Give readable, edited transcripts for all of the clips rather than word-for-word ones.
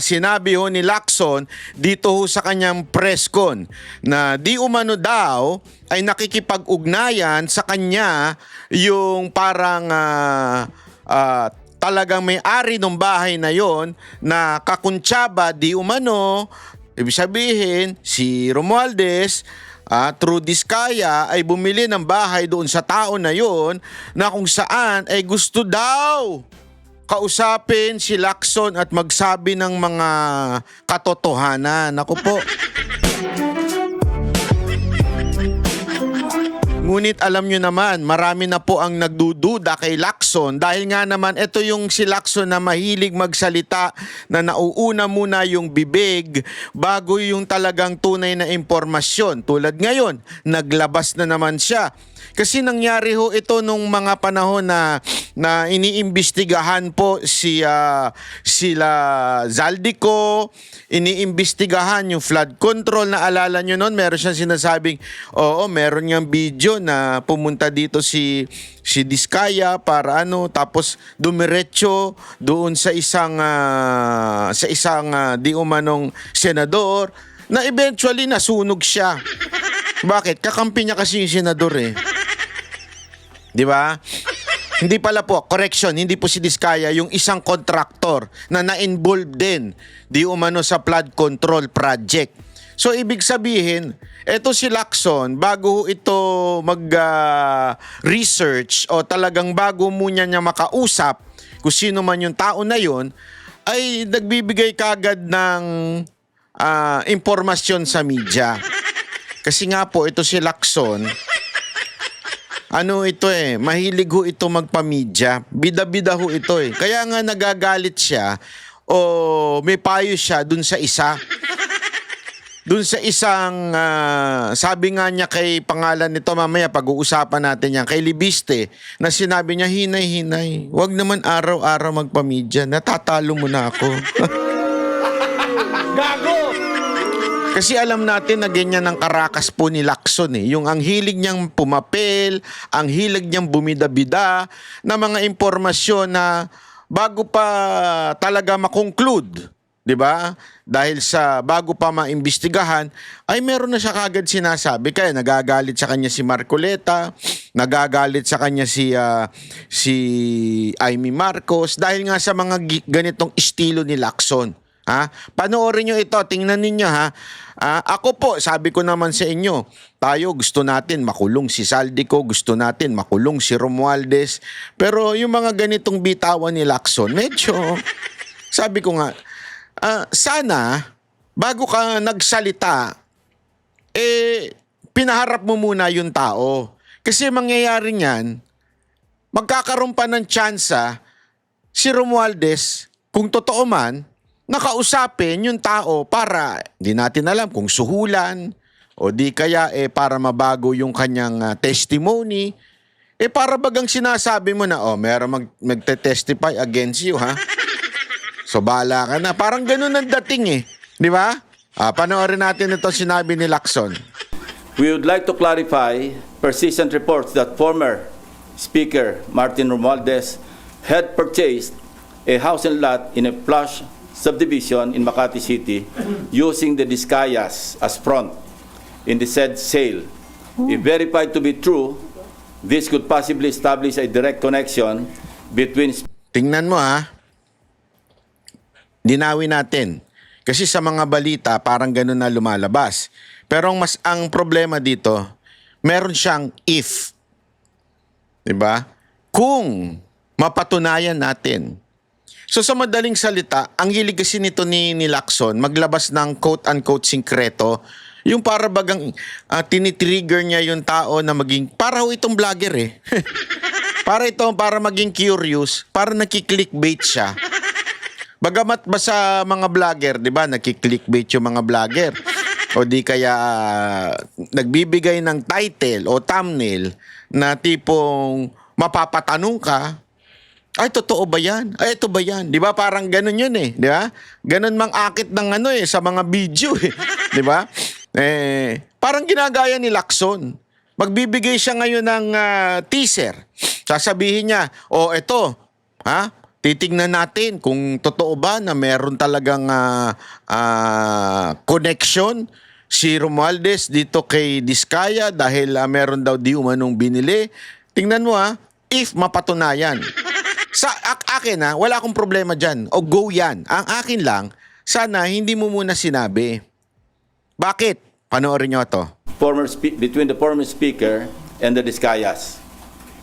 Sinabi ho ni Lacson dito ho sa kanyang press con na di umano daw ay nakikipag-ugnayan sa kanya yung parang talagang may-ari ng bahay na yon na kakuntsaba di umano. Ibig sabihin si Romualdez through Diskaya ay bumili ng bahay doon sa tao na yon na kung saan ay gusto daw kausapin si Lacson at magsabi ng mga katotohanan. Ako po. Ngunit alam nyo naman, marami na po ang nagdududa kay Lacson dahil nga naman ito yung si Lacson na mahilig magsalita na nauuna muna yung bibig bago yung talagang tunay na impormasyon. Tulad ngayon, naglabas na naman siya. Kasi nangyari ho ito nung mga panahon na iniimbestigahan po sila Zaldico, iniimbestigahan yung flood control. Na alala nyo noon, meron siyang sinasabing, oo, meron niyang video na pumunta dito si Diskaya para tapos dumiretso doon sa isang di umanong senador na eventually nasunog siya. Bakit? Kakampi niya kasi yung senador eh. Di ba? Hindi pala po, correction, hindi po si Diskaya, yung isang contractor na na-involve din di umano sa flood control project. So ibig sabihin, eto si Lacson, bago ito mag-research o talagang bago muna niya makausap kung sino man yung tao na yon, ay nagbibigay kagad ng impormasyon sa media. Kasi nga po, ito si Lacson, mahilig ho ito magpamedya. Bida-bida ho ito eh. Kaya nga nagagalit siya o may payo siya dun sa isa. Dun sa isang, sabi nga niya kay pangalan nito, mamaya pag-uusapan natin yan, kay Libiste, na sinabi niya, hinay-hinay, wag naman araw-araw magpamedya, natatalo mo na ako. Gago! Kasi alam natin na ganyan ang karakas po ni Lacson eh. Yung ang hilig niyang pumapel, ang hilig niyang bumida-bida na mga impormasyon na bago pa talaga makonclude, di ba? Dahil sa bago pa maimbestigahan, ay meron na siya kagad sinasabi. Kaya nagagalit sa kanya si Marcoleta, nagagalit sa kanya si Amy Marcos dahil nga sa mga ganitong estilo ni Lacson. Panoorin nyo ito, tingnan ninyo ha. Ako po, sabi ko naman sa inyo, tayo gusto natin makulong si Zaldico, gusto natin makulong si Romualdez. Pero yung mga ganitong bitawan ni Lacson, medyo, sabi ko nga, sana, bago ka nagsalita, pinaharap mo muna yung tao. Kasi mangyayari niyan, magkakaroon pa ng tsansa si Romualdez, kung totoo man, nakausapin yung tao para, di natin alam kung suhulan o di kaya para mabago yung kanyang testimony. Para bagang sinasabi mo na, meron magte-testify against you, ha? So, bahala ka na. Parang ganun ang dating eh. Di ba? Panoorin natin ito sinabi ni Lacson. We would like to clarify persistent reports that former Speaker Martin Romualdez had purchased a house and lot in a plush subdivision in Makati City using the Diskayas as front in the said sale. If verified to be true, this could possibly establish a direct connection between... Tingnan mo ha. Dinawin natin. Kasi sa mga balita, parang ganun na lumalabas. Pero ang problema dito, meron siyang if. Diba? Kung mapatunayan natin. So sa madaling salita, ang hilig kasi nito ni Lacson maglabas ng quote-unquote sikreto, yung para bagang tinitrigger niya yung tao na maging, para ho itong vlogger eh. para maging curious, para nakiklickbait siya. Bagamat ba sa mga vlogger, di ba, nakiklickbait yung mga vlogger. O di kaya nagbibigay ng title o thumbnail na tipong mapapatanong ka, ay, totoo ba yan? Ay, ito ba yan? Di ba? Parang ganun yun eh. Di ba? Ganun mang akit ng sa mga video eh. Di ba? Parang ginagaya ni Lacson. Magbibigay siya ngayon ng teaser. Sasabihin niya, ito, Titignan natin kung totoo ba na meron talagang connection si Romualdez dito kay Diskaya dahil meron daw di umanong binili. Tingnan mo if mapatunayan. Sa akin wala akong problema dyan. O go yan. Ang akin lang, sana hindi mo muna sinabi. Bakit? Panoorin nyo to. Between the former speaker and the Discayas.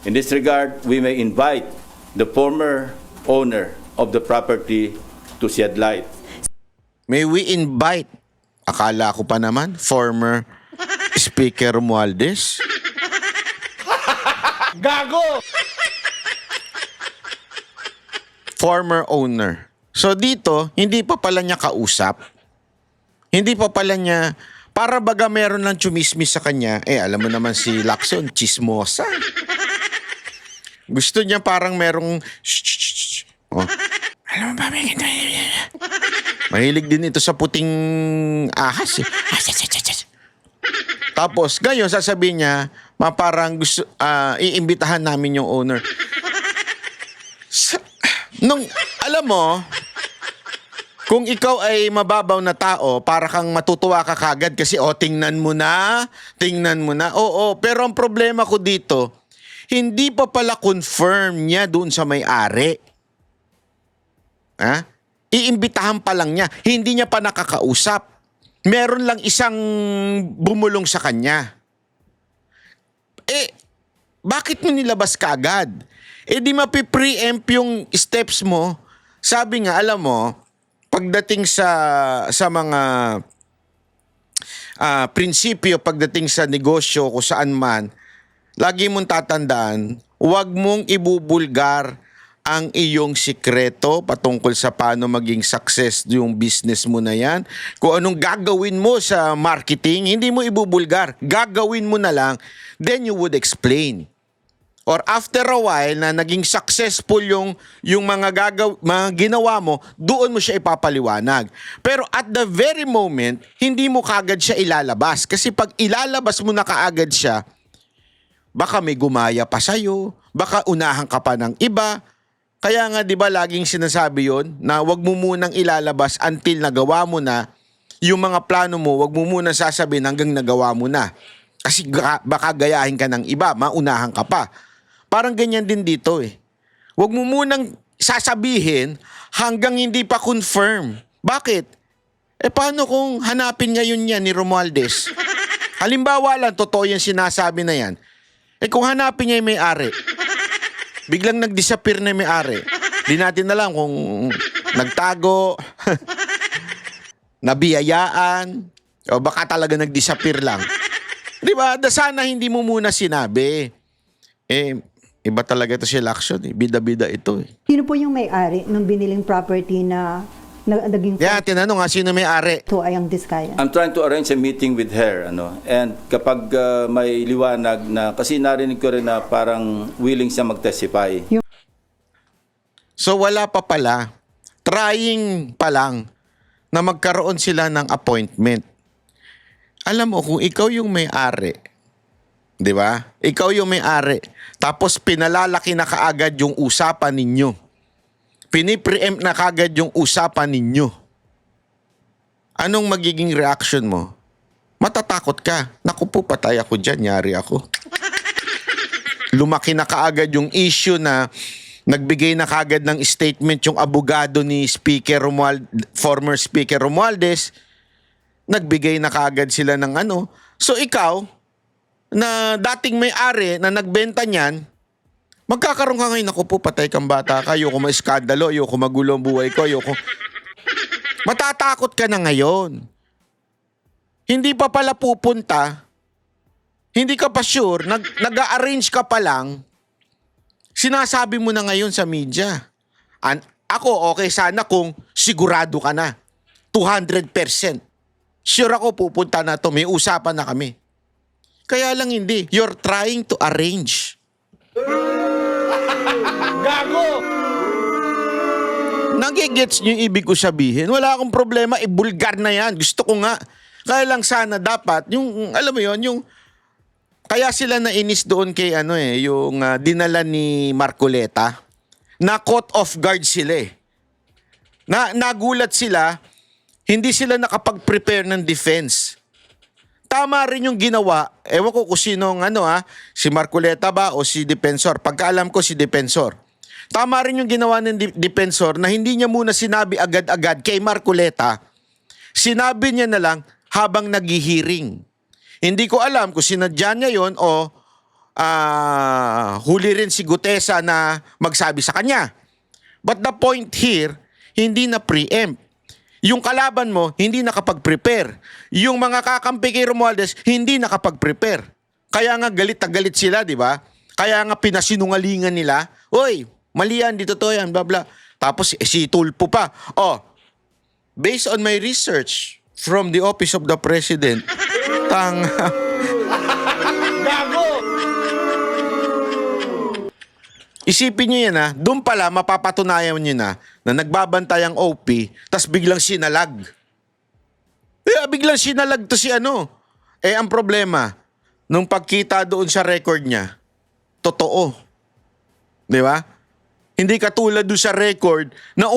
In this regard, we may invite the former owner of the property to shed light. May we invite, akala ko pa naman, former Speaker Romualdez. Gago! Former owner. So dito, hindi pa pala niya kausap. Hindi pa pala niya, para baga meron lang chumismis sa kanya, alam mo naman si Lacson, chismosa. Gusto niya parang merong, oh. Alam mo ba, mahilig din ito sa puting ahas. Tapos, ngayon, sasabihin niya, parang gusto, iimbitahan namin yung owner. Alam mo, kung ikaw ay mababaw na tao, para kang matutuwa ka kagad kasi, tingnan mo na. Oo, pero ang problema ko dito, hindi pa pala confirm niya doon sa may-ari. Iimbitahan pa lang niya. Hindi niya pa nakakausap. Meron lang isang bumulong sa kanya. Bakit mo nilabas kagad? Di mapipreempt yung steps mo. Sabi nga, alam mo, pagdating sa mga prinsipyo, pagdating sa negosyo, kung saan man, lagi mong tatandaan, huwag mong ibubulgar ang iyong sikreto patungkol sa paano maging success yung business mo na yan. Kung anong gagawin mo sa marketing, hindi mo ibubulgar. Gagawin mo na lang, then you would explain. Or after a while na naging successful yung mga ginawa mo, doon mo siya ipapaliwanag. Pero at the very moment, hindi mo kagad siya ilalabas. Kasi pag ilalabas mo na kaagad siya, baka may gumaya pa sa'yo, baka unahan ka pa ng iba. Kaya nga 'di ba laging sinasabi 'yon na wag mo munang ilalabas until nagawa mo na yung mga plano mo, wag mo munang sasabihin hanggang nagawa mo na. Kasi baka gayahin ka ng iba, maunahan ka pa. Parang ganyan din dito Wag mo munang sasabihin hanggang hindi pa confirm. Bakit? Paano kung hanapin ngayon niya ni Romualdez? Halimbawa lang, totoo yung sinasabi na yan. Kung hanapin niya yung may-ari, biglang nag-disappear na yung may-ari. Di natin alam kung nagtago, nabiyayaan, o baka talaga nag-disappear lang. Di ba? Sana hindi mo muna sinabi. Iba talaga ito si Lacson. Bida-bida ito. Sino po yung may-ari ng biniling property na naging Kaya tinanong sino may-ari? ito ay ang Diskaya? I'm trying to arrange a meeting with her, and kapag may liwanag na, kasi narinig ko rin na parang willing siya mag-testify. So wala pa pala. Trying pa lang na magkaroon sila ng appointment. Alam mo, kung ikaw yung may-ari, di ba? Ikaw yung may-ari. Tapos pinalalaki na kaagad yung usapan ninyo. Pinipreempt na kagad yung usapan ninyo. Anong magiging reaction mo? Matatakot ka. Naku po, patay ako dyan. Yari ako. Lumaki na kaagad yung issue na nagbigay na kagad ng statement yung abogado ni former Speaker Romualdez. Nagbigay na kagad sila ng So ikaw, na dating may-ari na nagbenta niyan, magkakaroon ka ngayon, ako po, patay kang bata ka, ayoko ma-iskandalo, ayoko magulo ang buhay ko, ayoko. Matatakot ka na ngayon. Hindi pa pala pupunta, hindi ka pa sure, nag-a-arrange ka pa lang, sinasabi mo na ngayon sa media. Ako, okay sana kung sigurado ka na, 200%. Sure ako pupunta na to, may usapan na kami. Kaya lang hindi, you're trying to arrange. Gago! Nagigets niyo yung ibig ko sabihin? Wala akong problema, ibulgar na yan. Gusto ko nga. Kaya lang sana dapat, yung, alam mo yon yung, kaya sila nainis doon kay yung dinala ni Marcoleta. na caught off guard sila eh. Nagulat sila, hindi sila nakapag-prepare ng defense. Tama rin yung ginawa, ewan ko kung sinong si Marcoleta ba o si Defensor. Pagkaalam ko si Defensor. Tama rin yung ginawa ng Defensor na hindi niya muna sinabi agad-agad kay Marcoleta. Sinabi niya na lang habang naghihiring. Hindi ko alam kung sinadya niya yon o huli rin si Gutesa na magsabi sa kanya. But the point here, hindi na preempt. Yung kalaban mo, hindi nakapag-prepare. Yung mga kakampi kay Romualdez, hindi nakapag-prepare. Kaya nga galit na galit sila, di ba? Kaya nga pinasinungalingan nila, "Oy, mali yan, dito to yan, bla bla." Tapos si Tulpo pa, based on my research from the Office of the President, isipin nyo yan doon pala mapapatunayan nyo na nagbabantay ang OP, tas biglang sinalag. Biglang sinalag to si ang problema, nung pagkita doon sa record niya, totoo. Di ba? Hindi katulad doon sa record na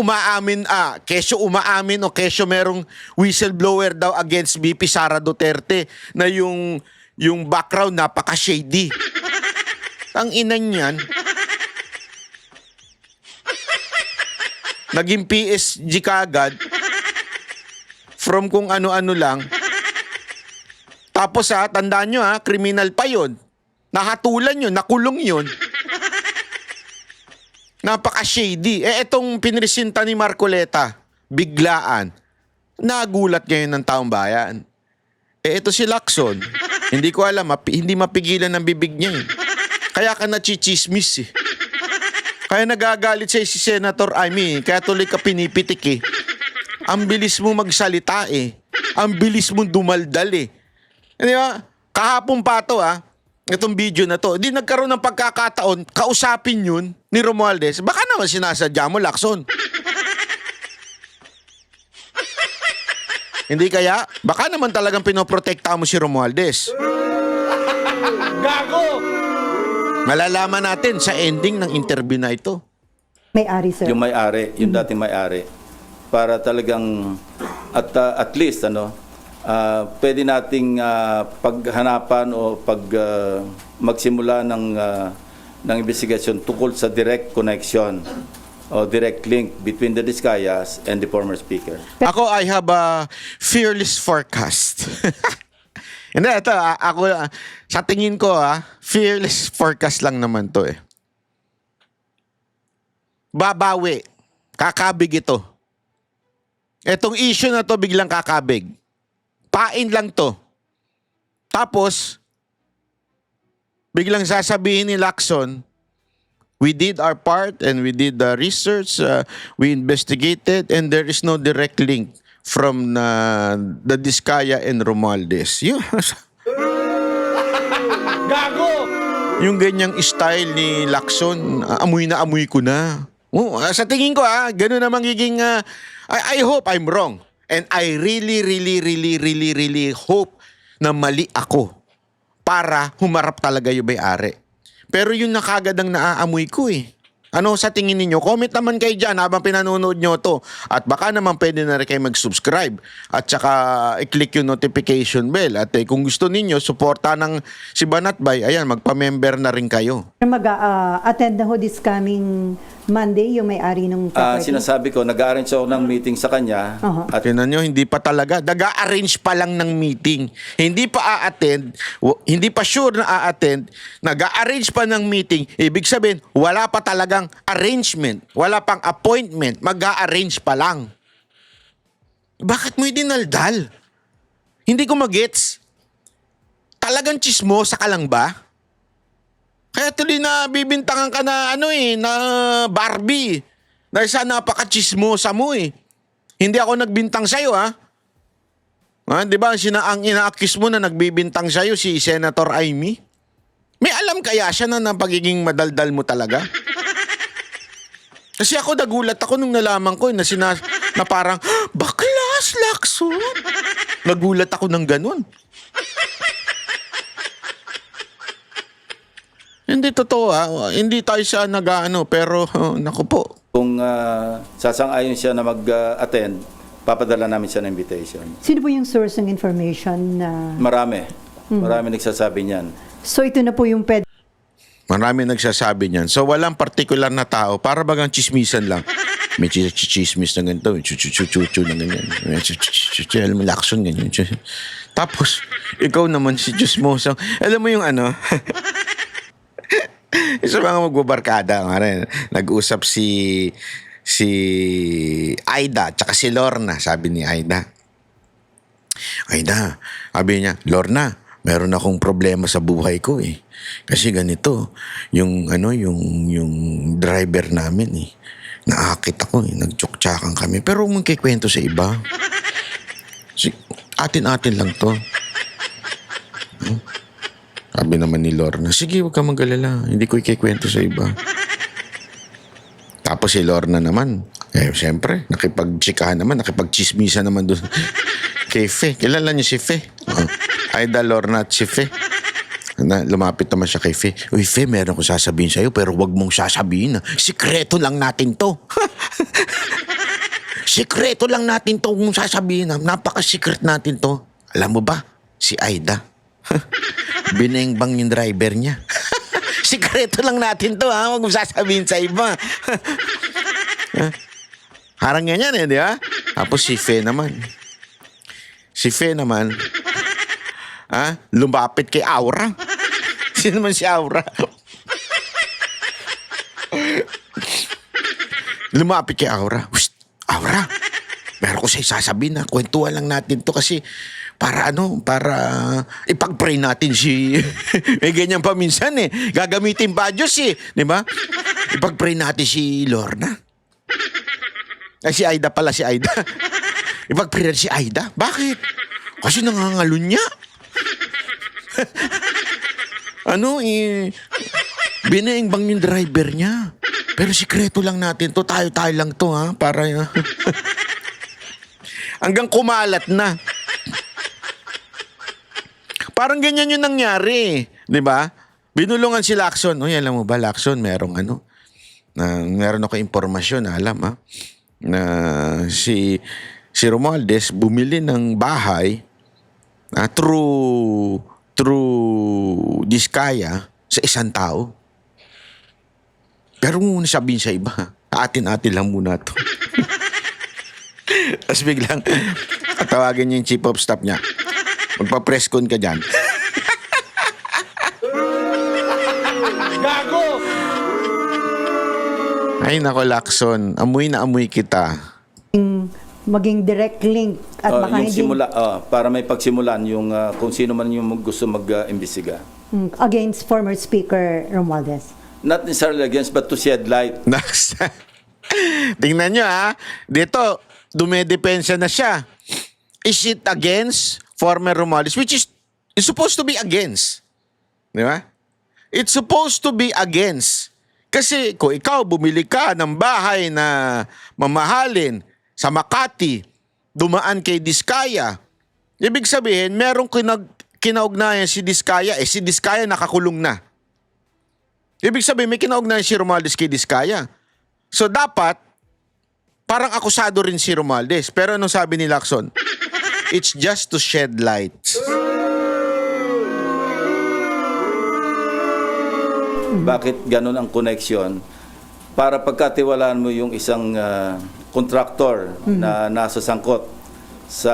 kesyo umaamin o kesyo merong whistleblower daw against VP Sara Duterte na yung background napaka-shady. Ang inan niyan, naging PSG kagad from kung ano-ano lang. Tapos tandaan nyo kriminal pa yun. Nahatulan yun, nakulong yun. Napaka-shady. Etong pinresinta ni Marcoleta, biglaan. Nagulat ngayon ng taong bayan. Ito si Lacson. Hindi ko alam, hindi mapigilan ng bibig niya eh. Kaya ka nachichismis eh. Kaya nagagalit siya si Senator Amy, kaya tuloy ka pinipitik eh. Ang bilis mo magsalita eh. Ang bilis mo dumaldal eh. Di ba? Kahapon pa to itong video na to. Di nagkaroon ng pagkakataon, kausapin yun ni Romualdez. Baka naman sinasadya mo, Lacson. Hindi kaya? Baka naman talagang pinoprotekta mo si Romualdez. Gago! Malalaman natin sa ending ng interview na ito. May-ari, sir. Yung may-ari, yung dating may-ari. Para talagang at least pwede nating paghanapan o magsimula ng investigasyon tungkol sa direct connection o direct link between the Discayas and the former speaker. Ako, I have a fearless forecast. Hindi, ito, ako, sa tingin ko, fearless forecast lang naman to eh. Babawi. Kakabig ito. Etong issue na to, biglang kakabig. Pain lang to. Tapos, biglang sasabihin ni Lacson, we did our part and we did the research, we investigated, and there is no direct link from the Discaya and Romualdez. Gago! Yung ganyang style ni Lacson, amoy na amoy ko na. Sa tingin ko, gano'n na magiging, I hope I'm wrong. And I really hope na mali ako para humarap talaga yung may-ari. Pero yun na kagad ang naaamoy ko eh. Ano sa tingin ninyo? Comment naman kayo dyan habang pinanonood nyo to. At baka naman pwede na rin kayo mag-subscribe. At saka i-click yung notification bell. At kung gusto ninyo, suporta ng si Banatbay, ayan, magpa-member na rin kayo. Mag-attend na ho this coming Monday, yung may-ari ng property. Sinasabi ko, nag-arrange ako ng meeting sa kanya. At tinan nyo, hindi pa talaga. Nag-arrange pa lang ng meeting. Hindi pa a-attend. Hindi pa sure na a-attend. Nag-arrange pa ng meeting. Ibig sabihin, wala pa talagang arrangement. Wala pang appointment. Mag-arrange pa lang. Bakit mo dinaldal? Hindi ko magets. Talagang chismosa ka lang ba? Kaya tuloy na bibintangan ka na na Barbie. Dahil sa napaka-chismosa mo eh. Hindi ako nagbintang sa'yo di ba ang ina-accuse mo na nagbibintang sa'yo si Senator Amy? May alam kaya siya na pagiging madaldal mo talaga? Kasi ako nagulat ako nung nalaman ko na parang, baklas, Lacson. Nagulat ako ng ganun. Hindi totoo Hindi tayo siya nag-ano, pero naku po. Kung sasang-ayon siya na mag-attend, papadala namin siya ng invitation. Sino po yung source ng information na... Marami. Marami nagsasabi niyan. So ito na po yung pwede Marami nagsasabi niyan. So walang particular na tao, para bagang chismisan lang. May chismis na ganito, may chuchu na ganyan. May alam mo, lakson ganyan. Tapos, ikaw naman si Chismoso. Alam mo yung ano, sa mga magbabarkada, nag-usap si Aida, tsaka si Lorna, sabi ni Aida. Aida, sabi niya, Lorna, meron akong problema sa buhay ko eh. Kasi ganito, yung driver namin eh. Naakit ako eh, nagtsuktsakan kami. Pero huwag mong kikwento sa iba. Atin-atin lang to. Sabi naman ni Lorna, sige, huwag ka mag-alala. Hindi ko ikikwento sa iba. Tapos si Lorna naman, siyempre, nakipag-chikahan naman, nakipag-chismisa naman doon. Kay Fe. Kilala niyo si Fe? Aida, Lorna at si Fe. Lumapit naman siya kay Fe. Uy, Fe, meron ko sasabihin sa'yo, pero wag mong sasabihin. Sikreto lang natin to. Sikreto lang natin to kung sasabihin. Napaka-secret natin to. Alam mo ba, si Aida, binengbang yung driver niya. Sikreto lang natin to, wag mong sasabihin sa iba. Harang ganyan di ba? Tapos si Fe naman. Lumapit kay Aura. Sino naman si Aura? Lumapit kay Aura. Aura, meron ko sa'yo sasabihin na kwentuhan lang natin to kasi para ipag-pray natin si... May ganyan pa minsan eh. Gagamitin pa Diyos eh. Di ba? Ipag-pray natin si Lorna. Ay, si Aida pala, si Aida. Ipag-pray natin si Aida. Bakit? Kasi nangangalun niya. Binaingbang yung driver niya. Pero sikreto lang natin to. Tayo-tayo lang to, para... Hanggang kumalat na. Parang ganyan yung nangyari. Di ba? Binulungan si Lacson. Uy, alam mo ba, Lacson, meron ako impormasyon, na si Romualdez bumili ng bahay through Diskaya sa isang tao. Pero muna sabihin sa iba, atin-atin lang muna to. Tapos biglang tawagin niya yung chief of staff niya. Magpa-press con ka dyan. Gago! Ay nako, Lacson, amoy na amoy kita. maging direct link at baka yung hindi simula, para may pagsimulan yung kung sino man yung gusto mag-imbestiga. Against former Speaker Romualdez. Not necessarily against, but to shed light. Next. Tingnan nyo dito, dumedepensa na siya. Is it against former Romualdez? Which is, it's supposed to be against. Di ba? It's supposed to be against. Kasi kung ikaw bumili ka ng bahay na mamahalin sa Makati, dumaan kay Diskaya, ibig sabihin, merong kinaugnayan si Diskaya, si Diskaya nakakulong na. Ibig sabihin, may kinaugnayan si Romualdez kay Diskaya. So dapat, parang akusado rin si Romualdez. Pero anong sabi ni Lacson? It's just to shed light. Bakit ganun ang connection? Para pagkatiwalaan mo yung isang kontraktor na nasa sangkot sa,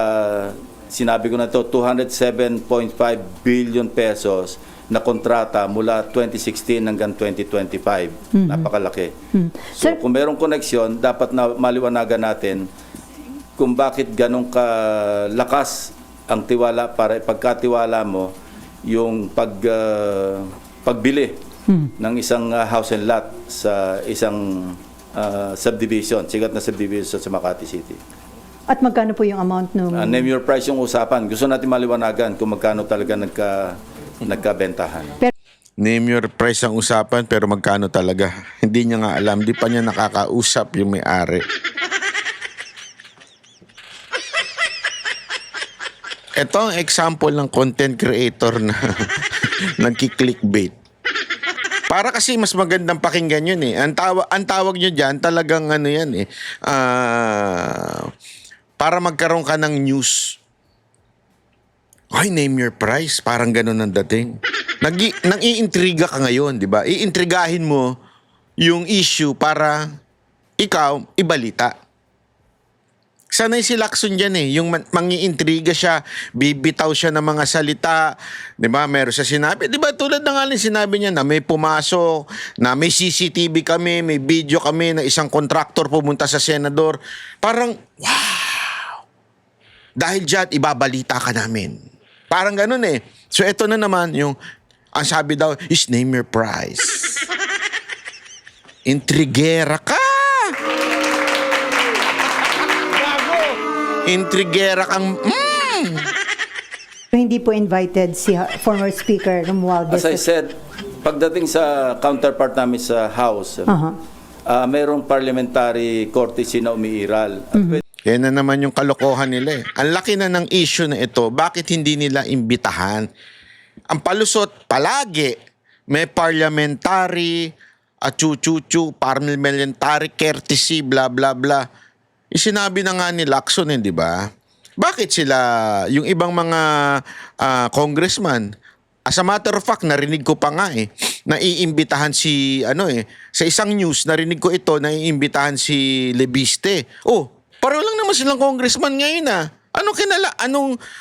sinabi ko na to, 207.5 billion pesos na kontrata mula 2016 hanggang 2025. Napakalaki. So Sir, kung merong connection, dapat na maliwanagan natin kung bakit ganun kalakas ang tiwala para ipagkatiwala mo yung pagbili ng isang house and lot sa isang subdivision, sigat na subdivision sa Makati City. at magkano po yung amount nung... Name your price yung usapan. Gusto natin maliwanagan kung magkano talaga nagkabentahan. Name your price ang usapan pero magkano talaga. Hindi niya nga alam. Di pa niya nakakausap yung may-ari. Ito ang example ng content creator na nagki-clickbait. Para kasi mas magandang pakinggan yun eh. Ang tawag nyo dyan, talagang ano yan eh. Para magkaroon ka ng news. Ay, name your price. Parang ganun ang dating. Nang-iintriga ka ngayon, di ba? Iintrigahin mo yung issue para ikaw ibalita. Sanay si Lacson dyan eh. Yung mangiintriga siya, bibitaw siya ng mga salita. Di ba? Meron siya sinabi. Di ba? Tulad na nga sinabi niya na may pumasok, na may CCTV kami, may video kami na isang kontraktor pumunta sa senador. Parang, wow! Dahil dyan, ibabalita ka namin. Parang ganun eh. So, ito na naman yung, ang sabi daw, is name your price. Intrigera ka! Intrigera kang... Hindi po invited si former Speaker Romualdez. As I said, pagdating sa counterpart namin sa House, mayroong parliamentary courtesy na umiiral. At Yan na naman yung kalokohan nila eh. Ang laki na ng issue na ito, bakit hindi nila imbitahan? Ang palusot, palagi, may parliamentary, parliamentary courtesy, bla bla bla. Sinabi na nga ni Lacson, di ba? Bakit sila, yung ibang mga congressman, as a matter of fact, narinig ko pa nga naiimbitahan si, sa isang news, narinig ko ito, naiimbitahan si Lebiste. Oh, pareho lang naman silang congressman ngayon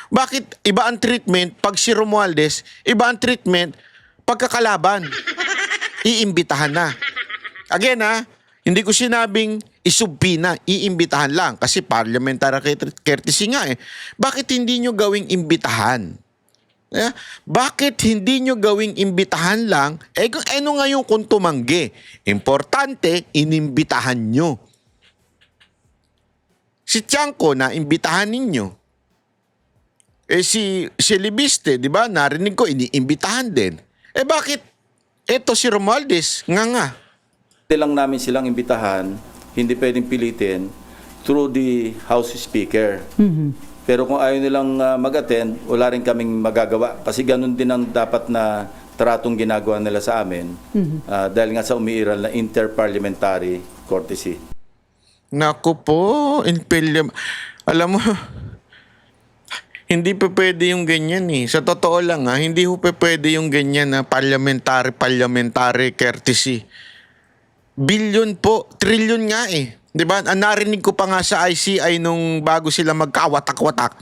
bakit iba ang treatment pag si Romualdez, iba ang treatment pagkakalaban? Iimbitahan na. Again hindi ko sinabing isubpina, iimbitahan lang kasi parliamentary courtesy nga eh. Bakit hindi nyo gawing imbitahan? Bakit hindi nyo gawing imbitahan lang? Kung ano ngayon kung tumanggi? Importante, inimbitahan nyo. Si Tiangco na imbitahan ninyo. Si Libiste, di ba? Narinig ko, iniimbitahan din. Bakit? Eto si Romualdez, nga. Hindi lang namin silang imbitahan, hindi pwedeng pilitin through the House Speaker. Pero kung ayaw nilang mag-attend, wala rin kaming magagawa. Kasi ganun din ang dapat na tratong ginagawa nila sa amin dahil nga sa umiiral na interparliamentary courtesy. Naku po, alam mo, hindi pa pwede yung ganyan eh. Sa totoo lang hindi pa pwede yung ganyan na parliamentary courtesy. Billion po, trillion nga eh. 'Di ba? Narinig ko pa nga sa ICI nung bago sila magkawatak-watak.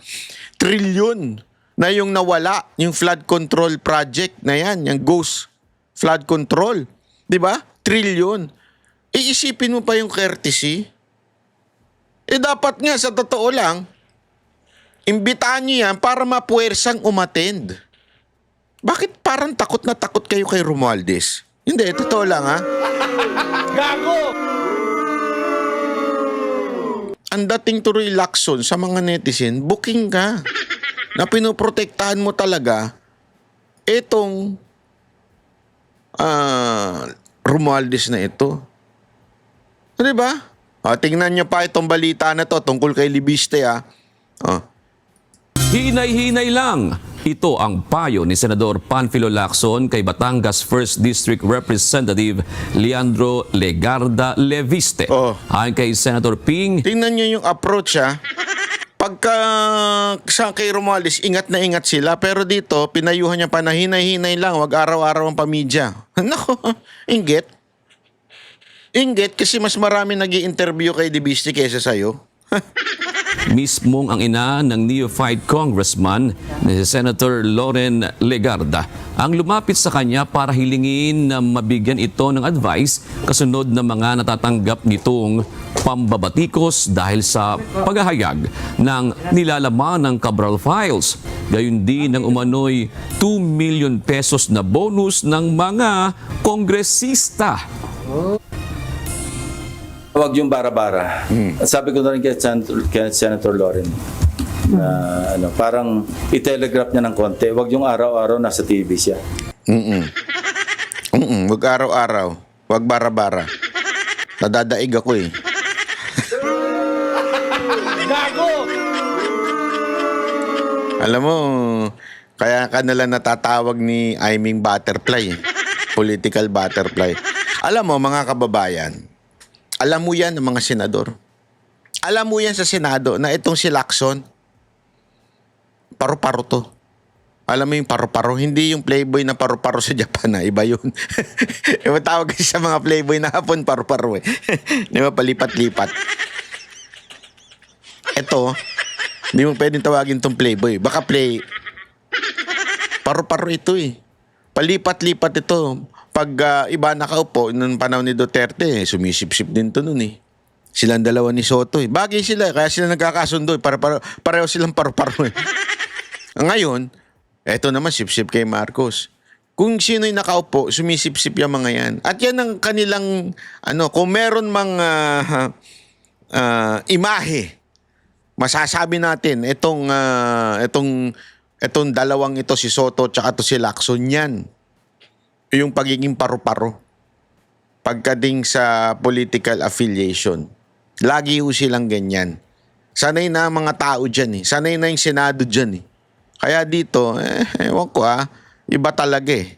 Trillion na yung nawala, yung flood control project na yan, yung ghost flood control. 'Di ba? Trillion. Iisipin mo pa yung courtesy? Dapat nga sa totoo lang, imbitahan niyo yan para mapuwersang umattend. Bakit parang takot na takot kayo kay Romualdez? Hindi, totoo lang Gago! Ang dating tuloy Lacson sa mga netizen, booking ka. Na pinoprotektahan mo talaga itong Romualdez na ito. Diba? Tingnan nyo pa itong balita na to tungkol kay Libiste Hinay-hinay lang. Ito ang payo ni Senador Panfilo Lacson kay Batangas 1st District Representative Leandro Legarda Leviste. Ayon kay Senator Ping, tingnan nyo yung approach Pagka sa kay Romualdez, ingat na ingat sila. Pero dito, pinayuhan niya pa na hinay-hinay lang. Wag araw-araw ang pamidya. Nako, inggit. Inggit kasi mas marami nag-i-interview kay Libiste kaysa sa'yo. mismong ang ina ng neophyte congressman na si Senator Loren Legarda ang lumapit sa kanya para hilingin na mabigyan ito ng advice kasunod ng mga natatanggap nitong pambabatikos dahil sa paghahayag ng nilalaman ng Cabral Files. Gayun din ng umano'y 2 million pesos na bonus ng mga kongresista. Huwag yung bara-bara. Sabi ko na rin kay Senator Loren na parang i-telegraph niya ng konti. Huwag yung araw-araw nasa TV siya. Huwag araw-araw. Huwag bara-bara. Nadadaig ako Gago! Alam mo, kaya ka nalang natatawag ni Aiming Butterfly Political butterfly. Alam mo, mga kababayan, alam mo yan ng mga senador. Alam mo yan sa Senado na itong si Lacson, paru-paro to. Alam mo yung paru-paro, hindi yung playboy na paru-paro sa Japan na, iba yun. Iba tawag kasi sa mga playboy na hapon, paru-paro eh. Di ba, palipat-lipat. Ito, hindi mo pwedeng tawagin tong playboy. Baka paru-paro ito eh. Palipat-lipat ito. Pag iba nakaupo, nung panahon ni Duterte, sumisip-sip din to nun eh. Silang dalawa ni Soto eh. Bagay sila, kaya sila nagkakasundo eh. Pareho silang paru-paro eh. Ngayon, eto naman, sip-sip kay Marcos. Kung sino'y nakaupo, sumisip-sip yung mga yan. At yan ang kanilang, kung meron mang imahe, masasabi natin, itong dalawang ito, si Soto tsaka to si Lacson, yan. Yung pagiging paru-paro. Pagkading sa political affiliation. Lagi ho silang ganyan. Sanay na ang mga tao dyan eh. Sanay na yung Senado dyan eh. Kaya dito, ewan ko iba talaga eh.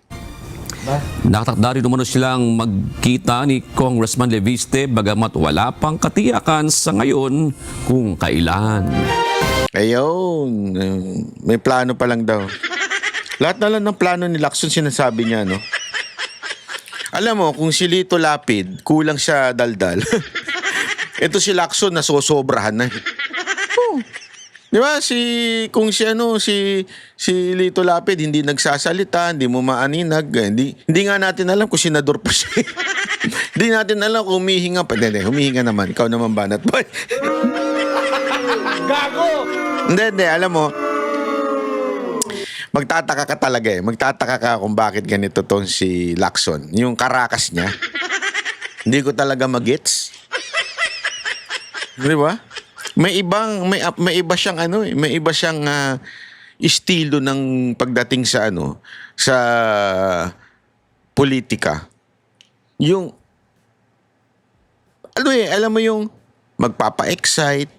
Nakatakda rin naman silang magkita ni Congressman Leviste bagamat wala pang katiyakan sa ngayon kung kailan. Ayun, may plano pa lang daw. Lahat na lang ng plano ni Lacson sinasabi niya, no? Alam mo, kung si Lito Lapid, kulang siya daldal. Ito si Lacson, nasosobrahan na. Di ba, kung si Lito Lapid hindi nagsasalita, hindi mo maaninag, hindi nga natin alam kung senador pa siya. Hindi natin alam kung humihinga pa. Hindi, humihinga naman. Ikaw naman, Banat Boy. Gago! Hindi, alam mo, magtataka ka talaga eh. Magtataka ka kung bakit ganito tong si Lacson. Yung karakas niya, hindi ko talaga magets. Di ba? May iba siyang may iba siyang estilo ng pagdating sa sa politika. Yung alam mo yung magpapa-excite,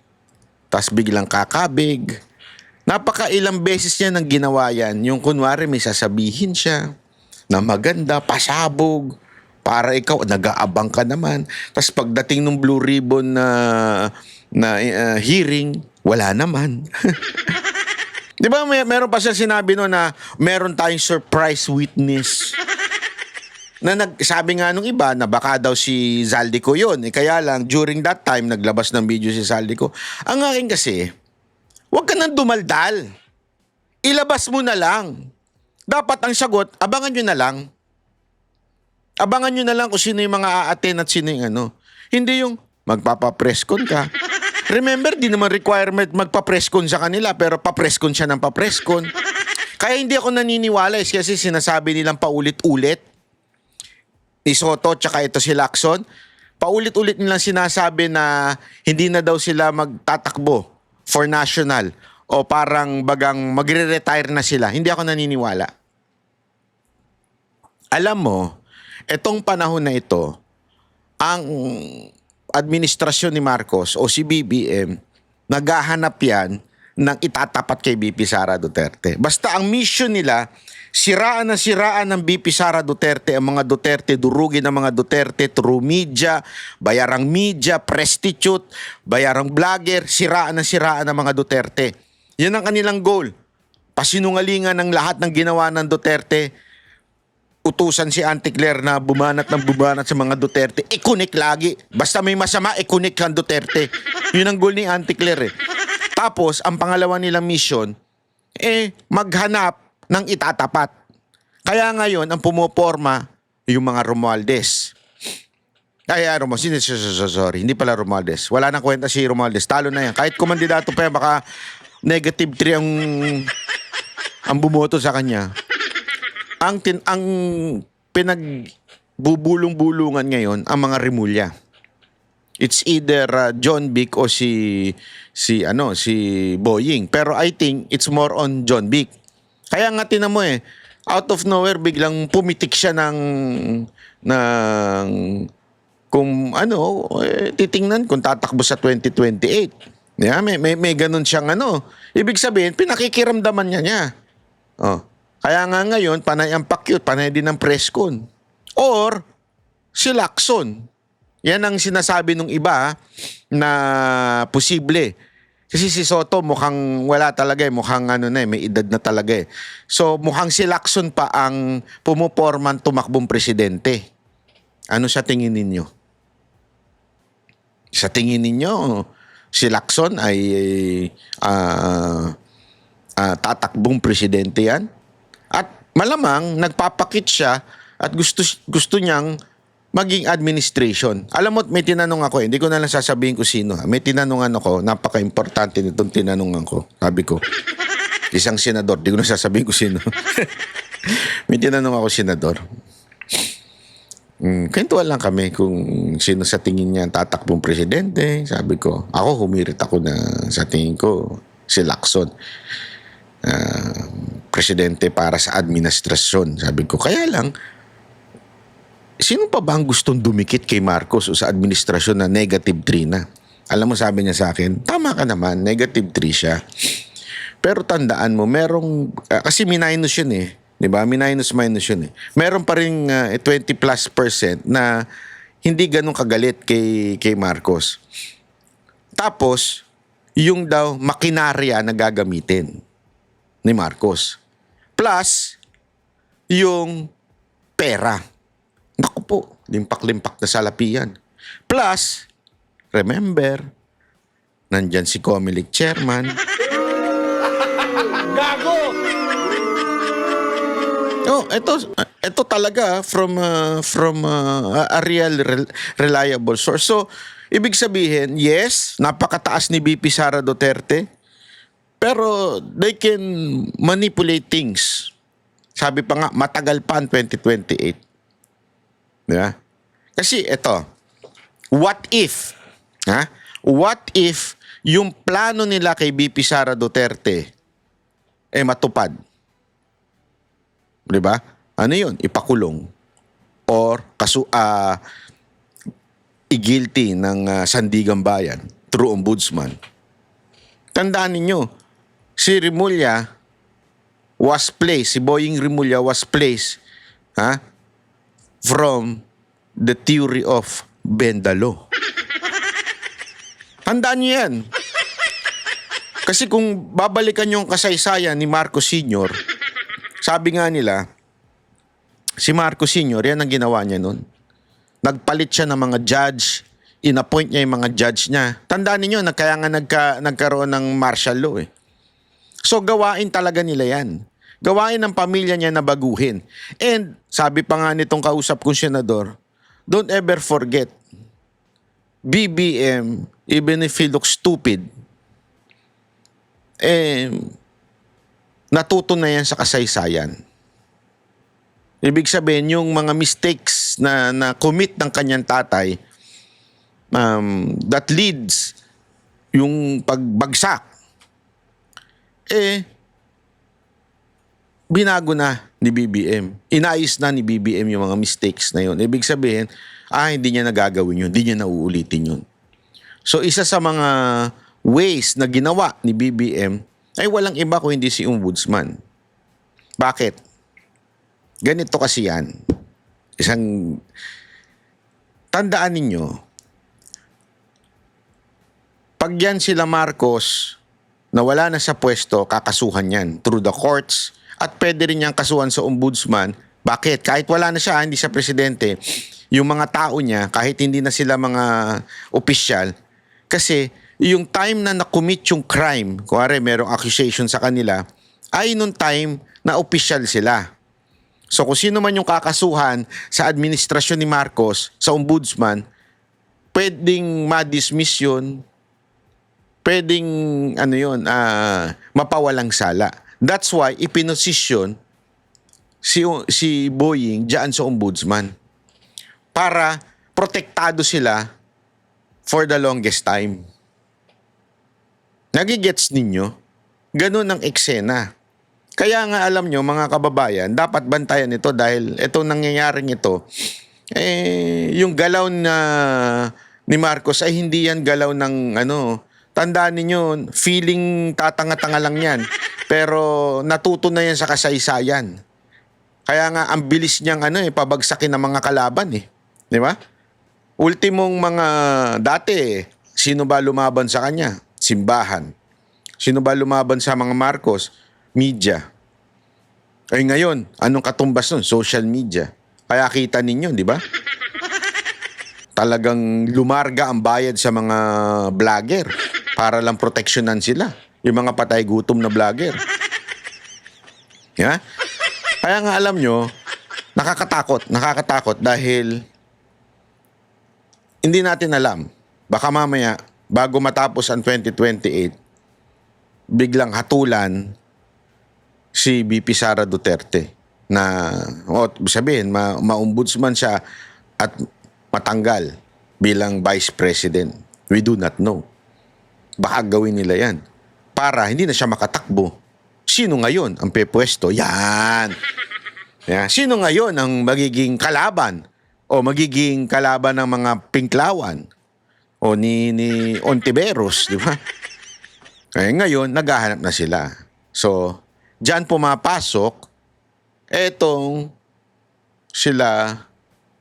tas biglang kakabig. Napakailang beses niya nang ginawa yan. Yung kunwari may sasabihin siya na maganda, pasabog, para ikaw nag-aabang ka naman. Tas pagdating ng Blue Ribbon na hearing, wala naman. Di ba meron pa siya sinabi no na meron tayong surprise witness. Na sabi nga nung iba na baka daw si Zaldico yun. Kaya lang, during that time, naglabas ng video si Zaldico. Ang akin kasi, huwag ka nang dumaldal. Ilabas mo na lang. Dapat ang sagot, abangan nyo na lang. Abangan nyo na lang kung sino yung mga a-attend at sino yung Hindi yung magpapa-presscon ka. Remember, di naman requirement magpa-presscon sa kanila, pero pa-presscon siya ng pa-presscon. Kaya hindi ako naniniwala kasi sinasabi nilang paulit-ulit. Ni Soto tsaka ito si Lacson. Paulit-ulit nilang sinasabi na hindi na daw sila magtatakbo for national o parang bagang magre-retire na sila. Hindi ako naniniwala. Alam mo, etong panahon na ito, ang administrasyon ni Marcos o si BBM, naghahanap yan ng itatapat kay BP Sara Duterte. Basta ang mission nila, siraan ng BP Sara Duterte, ang mga Duterte, durugin ang mga Duterte through media, bayarang media, prostitute, bayarang vlogger, siraan ng mga Duterte. Yan ang kanilang goal. Pasinungalingan ng lahat ng ginawa ng Duterte. Utusan si Auntie Claire na bumanat sa mga Duterte. Ikunik lagi. Basta may masama, ikunik ang Duterte. Yun ang goal ni Auntie Claire eh. Tapos, ang pangalawa nilang mission, maghanap ng itatapat. Kaya ngayon, ang pumoporma, yung mga Romualdez. Sorry, hindi pala Romualdez. Wala nang kwenta si Romualdez. Talo na yan. Kahit kumandidato pa yan, baka negative 3 ang bumoto sa kanya. Ang pinagbubulong-bulungan ngayon ang mga Rimulya. It's either John Vic o si Boying. Pero I think it's more on John Vic. Kaya nga tinan mo out of nowhere biglang pumitik siya ng kung titingnan kung tatakbo sa 2028. Yeah, may ganun siyang Ibig sabihin, pinakikiramdaman niya. Oh. Kaya nga ngayon, panay ang pakyut, panay din ang press con. or si Lacson. Yan ang sinasabi ng iba na posible. Kasi si Soto mukhang wala talaga eh. Mukhang may edad na talaga eh. So mukhang si Lacson pa ang pumuporman tumakbong presidente. Ano sa tingin ninyo? Sa tingin ninyo, si Lacson ay tatakbong presidente yan? At malamang nagpapakit siya at gusto niyang maging administration. Alam mo, may tinanong ako, hindi ko na lang sasabihin ko sino. May tinanongan ako, napaka-importante nitong tinanongan ko. Sabi ko, isang senador, hindi ko na sasabihin ko sino. May tinanong ako, senador. Kwentuhan lang kami kung sino sa tingin niya ang tatakbong presidente. Sabi ko, ako humirit ako na sa tingin ko, si Lacson. Presidente para sa administrasyon. Sabi ko, kaya lang, sino pa ba ang gustong dumikit kay Marcos o sa administrasyon na -3 na? Alam mo, sabi niya sa akin, tama ka naman, -3 siya. Pero tandaan mo, kasi minus yun eh. Diba? Minus yun eh. Meron pa rin 20+% na hindi ganun kagalit kay Marcos. Tapos, yung daw makinarya na gagamitin ni Marcos. Plus, yung pera. Naku po, limpak-limpak na salapian. Plus, remember, nandyan si Comelec chairman. Gago! Oh, ito talaga from a real reliable source. So, ibig sabihin, yes, napakataas ni VP Sara Duterte, pero they can manipulate things. Sabi pa nga, matagal pa ang 2028. Diba? Kasi ito, what if yung plano nila kay VP Sara Duterte matupad? Diba? Ano yun? Ipakulong or i-guilty ng Sandigan Bayan through ombudsman. Tandaan ninyo, si Boying Rimulya was placed from the theory of Bendalo. Tandaan niyo yan. Kasi kung babalikan yung kasaysayan ni Marcos Sr., sabi nga nila, si Marcos Sr., yan ang ginawa niya nun. Nagpalit siya ng mga judge, inappoint niya yung mga judge niya. Tandaan niyo, kaya nga nagkaroon ng martial law eh. So gawain talaga nila yan. Gawain ng pamilya niya na baguhin. And sabi pa nga nitong kausap kong senador, don't ever forget, BBM, even if he looks stupid, natuto na yan sa kasaysayan. Ibig sabihin, yung mga mistakes na commit ng kanyang tatay, that leads yung pagbagsak, binago na ni BBM. Inayos na ni BBM yung mga mistakes na yun. Ibig sabihin, hindi niya nagagawin yun. Hindi niya nauulitin yun. So, isa sa mga ways na ginawa ni BBM ay walang iba kung hindi si ombudsman. Bakit? Ganito kasi yan. Tandaan ninyo, pag yan sila Marcos na wala na sa pwesto, kakasuhan yan through the courts. At pwede rin niyang kasuhan sa ombudsman. Bakit? Kahit wala na siya, hindi siya presidente, yung mga tao niya, kahit hindi na sila mga opisyal, kasi yung time na na-commit yung crime, kuwari merong accusation sa kanila, ay nung time na opisyal sila. So kung sino man yung kakasuhan sa administrasyon ni Marcos, sa ombudsman, pwedeng ma-dismiss yun, pwedeng mapawalang sala. That's why ipinosisyon si Boying diyan sa ombudsman para protektado sila for the longest time. Nagigets ninyo? Ganun ang eksena. Kaya nga alam nyo mga kababayan, dapat bantayan ito dahil itong nangyayaring ito, yung galaw na ni Marcos ay hindi yan galaw ng tandaan ninyo, feeling tatanga-tanga lang yan. Pero natuto na yan sa kasaysayan. Kaya nga ang bilis niyang pabagsakin ng mga kalaban eh. Di ba? Ultimong mga dati, sino ba lumaban sa kanya? Simbahan. Sino ba lumaban sa mga Marcos? Media. Ay ngayon, anong katumbas nun? Social media. Kaya kita ninyo, di ba? Talagang lumarga ang bayad sa mga vlogger para lang proteksyonan sila. Yung mga patay gutom na vlogger. Yeah? Kaya nga alam nyo, nakakatakot dahil hindi natin alam. Baka mamaya, bago matapos ang 2028, biglang hatulan si VP Sara Duterte na, sabihin, ma-ombudsman siya at matanggal bilang Vice President. We do not know. Baka gawin nila yan para hindi na siya makatakbo. Sino ngayon ang pepwesto? Yan. Yeah. Sino ngayon ang magiging kalaban o magiging kalaban ng mga Pinklawan o ni Ontiveros, di ba? Kaya ngayon, naghahanap na sila. So, diyan pumapasok etong sila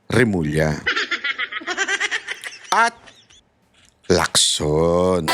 Remulla. At Lacson.